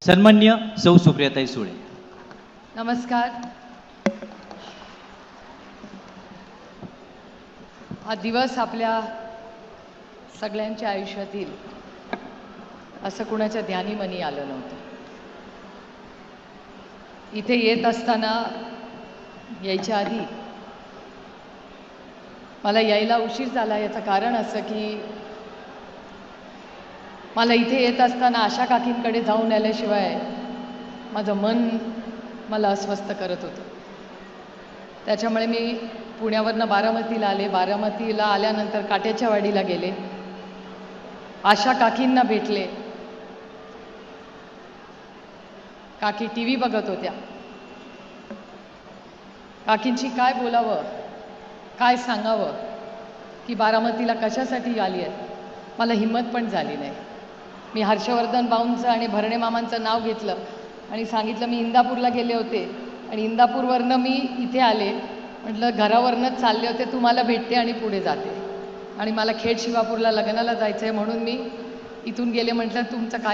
सन्मान्य सौ सुप्रियाताई सुळे. नमस्कार. हा दिवस आपल्या सगळ्यांच्या आयुष्यातील असं कुणाच्या ध्यानी मनी आलं नव्हतं. इथे येत असताना यायच्या आधी मला यायला उशीर झाला. याचं कारण असं की मला इथे येत असताना आशा काकींकडे जाऊन आल्याशिवाय माझं मन मला अस्वस्थ करत होतं. त्याच्यामुळे मी पुण्यावरनं बारामतीला आले. बारामतीला आल्यानंतर काट्याच्या वाडीला गेले. आशा काकींना भेटले. काकी टी व्ही बघत होत्या. काकींची काय बोलावं, काय सांगावं की बारामतीला कशासाठी आली आहे, मला हिंमत पण झाली नाही. मी हर्षवर्धन भाऊंचं आणि भरणे मामांचं नाव घेतलं आणि सांगितलं मी इंदापूरला गेले होते आणि इंदापूरवरनं मी इथे आले. म्हटलं घरावरनंच चालले होते, तुम्हाला भेटते आणि पुढे जाते. आणि मला खेड शिवापूरला लग्नाला जायचं आहे म्हणून मी इथून गेले. म्हटलं तुमचं काय